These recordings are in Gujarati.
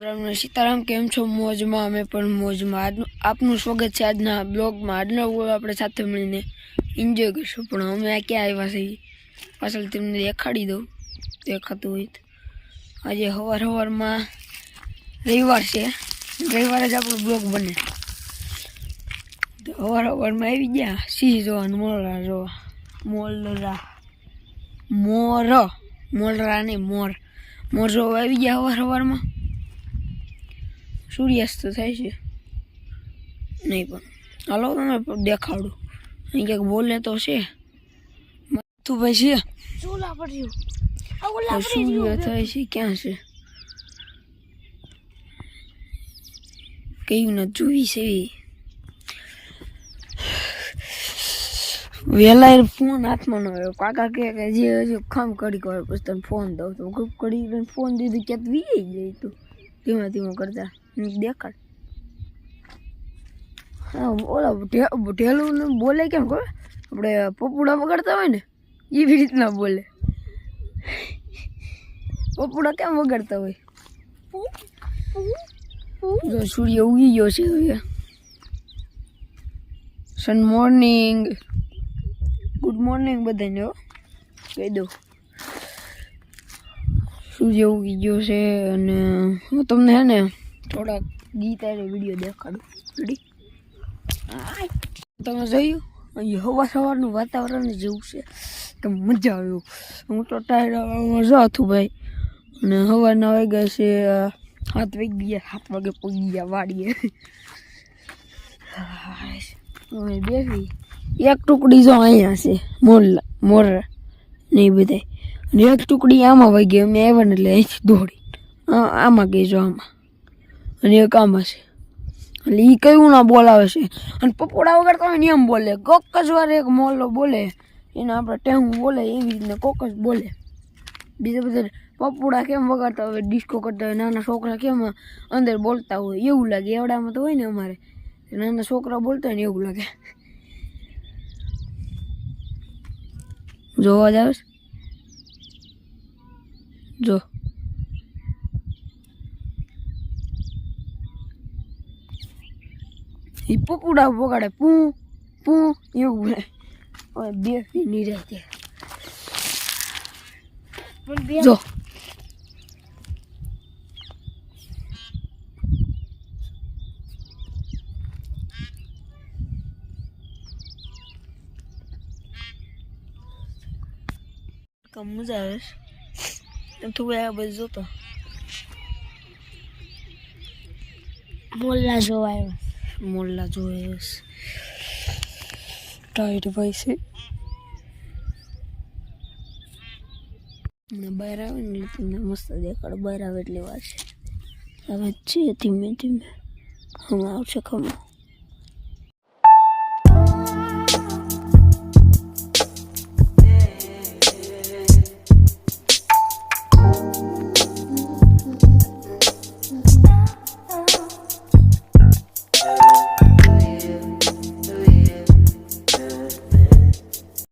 સીતારામ કેમ છો? મોજમાં અમે પણ મોજમાં. આપનું સ્વાગત છે આજના બ્લોગમાં. આજનો બ્લોગ આપણે સાથે મળીને એન્જોય કરીશું. પણ અમે આ ક્યાં આવ્યા છીએ પાછળ તમને દેખાડી દઉં, દેખાતું હોય તો. આજે સવારમાં રવિવાર છે, રવિવારે જ આપણો બ્લોગ બને. તો સવારમાં આવી ગયા સિંહ જોવાનું, મોરલા જોવા. મોરલા નહીં, મોર જોવા આવી ગયા સવારમાં. સૂર્યાસ્ત થાય છે નહીં, પણ હાલો તમે દેખાડું. અહીં ક્યાંક બોલે તો છે તું ભાઈ છે. સૂર્ય થાય છે ક્યાં છે કયું ન જોઈ છે. વેલા ફોન હાથમાં ન આવ્યો. કાકા કે જે હજુ ખામ કડી વાર પછી તને ફોન દઉં તો કડી ફોન દીધું ક્યાંક વી જાય તું ધીમા કરતા દેખાડ. હા ઓલા ઢેલું બોલે કેમ ખબર, આપણે પપુડા વગાડતા હોય ને એવી રીતના બોલે. પપુડા કેમ વગાડતા હોય. જો સૂર્ય ઉગી ગયો છે હવે. સન મોર્નિંગ, ગુડ મોર્નિંગ બધાને હો કહી દઉં. સૂર્ય ઉગી ગયો છે અને હું તમને હે ને થોડાક ગીત વિડીયો દેખાડું. રેડી? તમે જોયું અહીં સવારનું વાતાવરણ જેવું છે કે મજા આવ્યું. હું તો ટાયરમાં જાતું ભાઈ, અને સવારના વાગ્યા છે 7 વાગી ગયા. 7 વાગે પગી ગયા વાડીએ. હવે બેસી એક ટુકડી જો અહીંયા છે મોર નહીં બધા, અને એક ટુકડી આમાં વહી ગઈ. અમે આવ્યા ને એટલે અહીંથી દોડી આમાં ગઈ જો આમાં, અને એક આમાં છે. એટલે એ કયું ના બોલાવે છે. અને પપોડા વગાડતા હોય ને એમ બોલે. કોક જ વાર એક મોરલો બોલે એને આપણે ટેહું બોલે એવી રીતના કોક જ બોલે. બીજા બધા પપોડા કેમ વગાડતા હોય, ડિસ્કો કરતા હોય, નાના છોકરા કેમ અંદર બોલતા હોય એવું લાગે. એવડામાં તો હોય ને અમારે નાના છોકરા બોલતા હોય ને એવું લાગે. જો અવાજ આવે છે? જો એ પપુડા વગાડે પૂ પૂ એવું બોલે. હવે બે નિરાતે જો મજા આવે છે. તું આ બધું જોતો મોરલા જોવાય, મોરલા જોવે ટાઈટ ભાઈ છે. બહાર આવે ને એટલે તમને મસ્ત દેખાડો. બહાર આવે એટલે વાર છે. હવે છે ધીમે ધીમે હમણાં આવશે ખમો.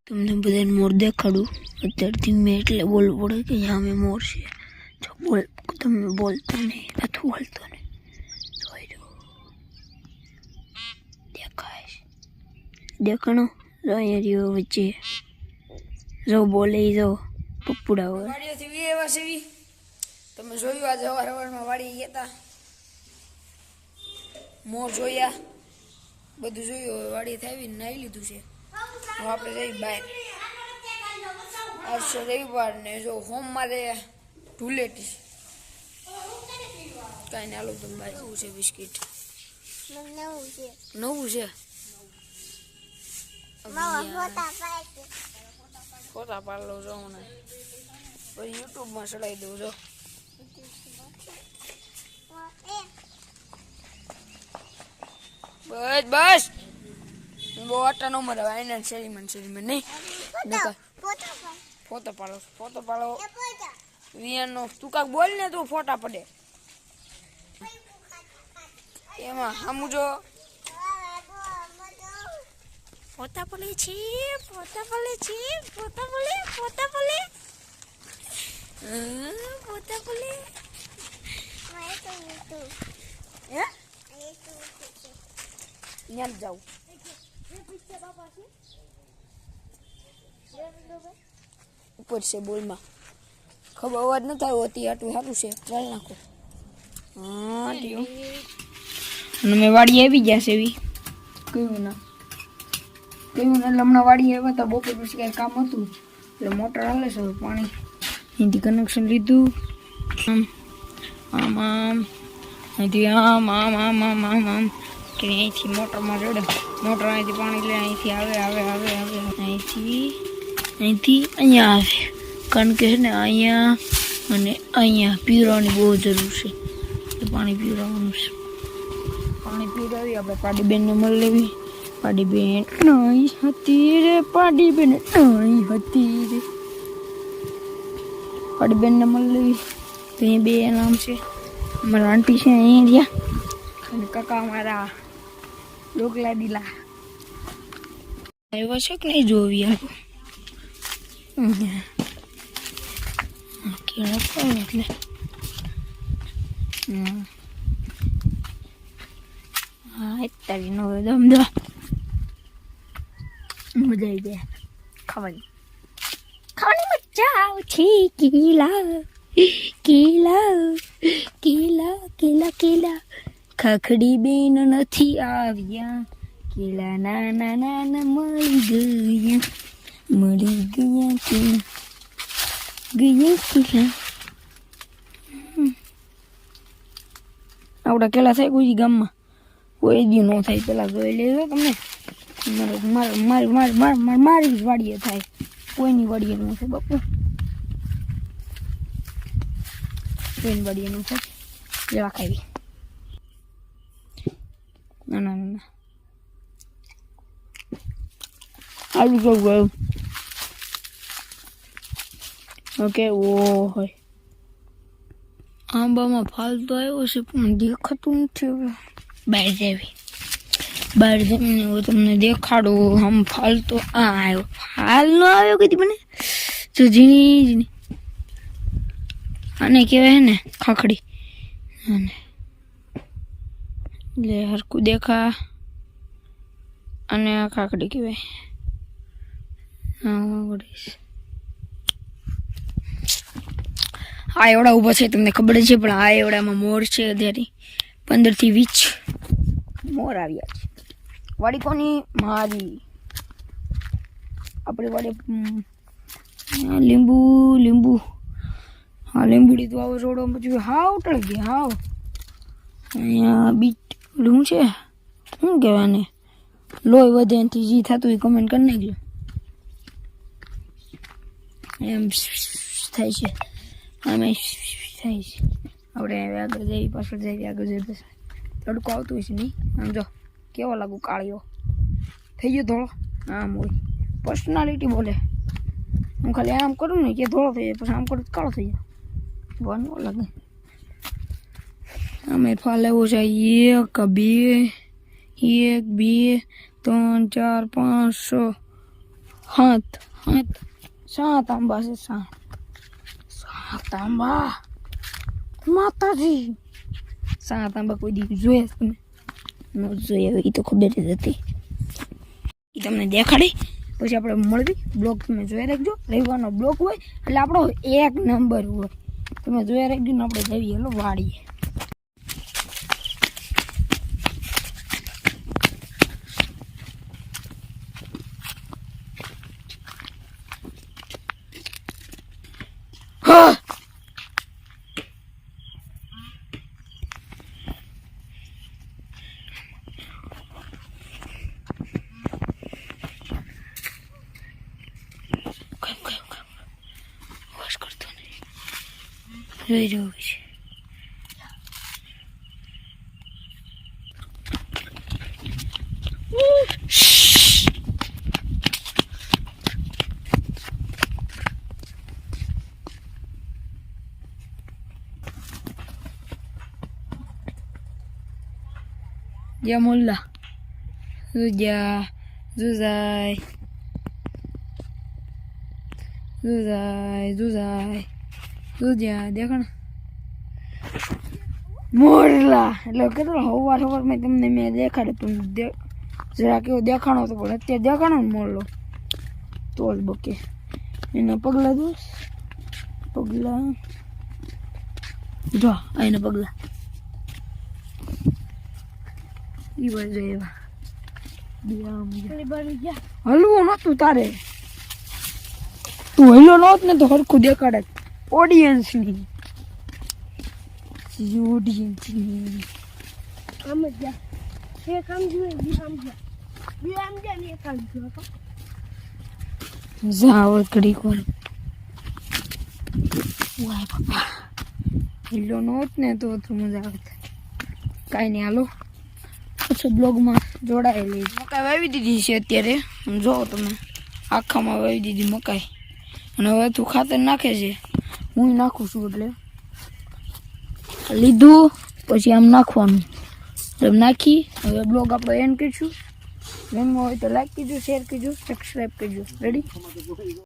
તમને બધાને મોર દેખાડું અત્યારથી મેં એટલે બોલવું પડે કે અહીંયા અમે મોર છે. જો બોલ, તમે બોલતો નહીં, નથી બોલતો નહીં. જોઈ દો દેખાય છે, દેખાણો જો અહીંયા રહ્યો વચ્ચે. જો બોલે જો પપુડા હોય. વાડીઓથી એવા સેવી તમે જોયું આજે સવારમાં વાડી ગયા હતા, મોર જોયા, બધું જોયું. વાડીથી આવીને નાહી લીધું છે. હવે આપણે જઈ બહાર. આજ છે રવિવાર ને જો સોમવારે ધૂળેટી. કાંઈ ને આલું તમે બહાર. નવું છે બિસ્કીટ, નવું છે. ફોટા પાડ લઉં જો ને પછી યુટ્યુબમાં ચડાવી દઉં. જો બસ બસ બહુ આટા ન મરે. આઈના શેરીમાં નહીં ફોટો પાડો વિયાનો. તું કાંક બોલ ને, તું ફોટા પડે એમાં સામું જો. ફોટા પડે છે, ફોટા પડે છે, ફોટા પડે, ફોટા પડે, ફોટા પડે. હે ત્યાં જાઉં ઉપર છે બોલમાં ખબર અવાજ ન થાય હોતી આટલું સારું છે ચાલ નાખો હા ટીઓ અને મેં વાડી આવી ગયા છે એવી કયું ના હમણાં વાડી આવ્યા હતા બપોર પછી કાંઈ કામ હતું એટલે મોટર હાલે છે પાણી અહીંથી કનેક્શન લીધું આમ અહીંથી આમ કે અહીંથી મોટરમાં ચડે મોટર અહીંથી પાણી લે અહીંથી આવે અહીંથી અહીંયા આવે કારણ કે છે ને અહીંયા અને અહીંયા પીવડાવવાની બહુ જરૂર છે એટલે પાણી પીવડાવવાનું છે પાણી પીવડાવી આપણે પાડીબેનને મળી લેવી પાડીબેન નહીં હતી રે પાડીબેન નહીં હતી રે પાડીબેનને મળી લેવી તો અહીં બે નામ છે અમારા આંટી છે અહીં રહ્યા અને કાકા અમારા લોકલા દીલા એવા છે કે નહીં જોવી કેળા પડે એટલે હા તારી નો દમદા મજા આવી જાય ખાવાની મજા આવે છે કેલા ખખડી બેન નથી આવ્યા કેલા નાના મળી ગયા કેલા આવડા કેલા થાય કોઈ ગામમાં કોઈ દી ન થાય પેલા જોઈ લેજો તમને મારી જ વાડીએ થાય કોઈની વાડીએ ન થાય બાપુ કોઈની વાડીએ ન થાય લેવા ખાવી ના આલુ તો ગયું ઓકે ઓ હોય આંબામાં ફાલ તો આવ્યો છે પણ દેખાતું નથી હવે બહાર જઈને હું તમને દેખાડું આમ ફાલ તો આવ્યો ફાલ નો આવ્યો કીધી મને જો ઝીણી આને કહેવાય ને ખાખડી અને લે હરકું દેખા અને આ ખાખડી કહેવાય આ એવડા ઊભા છે તમને ખબર છે પણ આ એવડામાં મોર છે અત્યારે 15 થી 20 મોર આવ્યા છે વાડી કોની મારી આપણી વાડી લીંબુ હા લીંબુડી તો આવો જોડો પછી હાવ ટળી ગઈ હાવ અહીંયા બીટ શું છે શું કહેવાય ને લોહી વધે એનાથી જે થતું એ કમેન્ટ કરી નાખજો એમ થાય છે અમે થાય છે આપણે આગળ જઈએ પાછળ જઈએ આગળ જઈએ તડકો આવતો હોય છે નહીં આમ જો કેવો લાગુ કાળીઓ થઈ ગયો ધોળો આમ હોય પર્સનાલિટી બોલે હું ખાલી આમ કરું ને કે ધોળો થઈ જાય પછી આમ કરું કાળો થઈ જાય વાનો લાગે અમે ફાલ એવો છે 1 2 3 4 5 6 7 આંબા છે 7 આંબા માતાજી 7 આંબા કોઈ દી જોયા તમે ન જોયા એ તો ખબર જ હતી એ તમને દેખાડી પછી આપણે મળવી બ્લોગ તમે જોઈ રાખજો રવિવારનો બ્લોગ હોય એટલે આપણો 1 નંબર હોય તમે જોઈ રાખજો ને આપણે જઈએ હેલો વાડીએ જોઈ રહ્યું છે Ya mullah Zuzai देखो ना મોરલા એટલે કેટલો હવાર મેં તમને મેં દેખાડે પણ જરા કેવો દેખાણો તો પણ અત્યારે દેખાણો ને મોરલો તો જ બકે એના પગલા દોસ પગલા જો આ એના પગલા ઈ બાજુ એવા હલવું નતું તારે તું હલ્યો નહોત ને તો હરખું દેખાડે ઓડિયન્સની આમ જ જા એક આમ જોઈએ બી આમ જા ને એક આમ જો જાવ ઘડી કોણ વાય બાપા હલ્યો નહોત ને તો મજા આવત કાંઈ નહીં હાલો પછી બ્લોગમાં જોડાયેલી મકાઈ વાવી દીધી છે અત્યારે જો તમે આખામાં વાવી દીધી મકાઈ અને હવે તું ખાતર નાખે છે હું નાખું છું એટલે લીધું પછી આમ નાખવાનું એમ નાખી હવે બ્લોગ આપણો એન્ડ કરીશું ગમ્યો હોય તો લાઈક કરજો શેર કરજો સબસ્ક્રાઈબ કરજો રેડી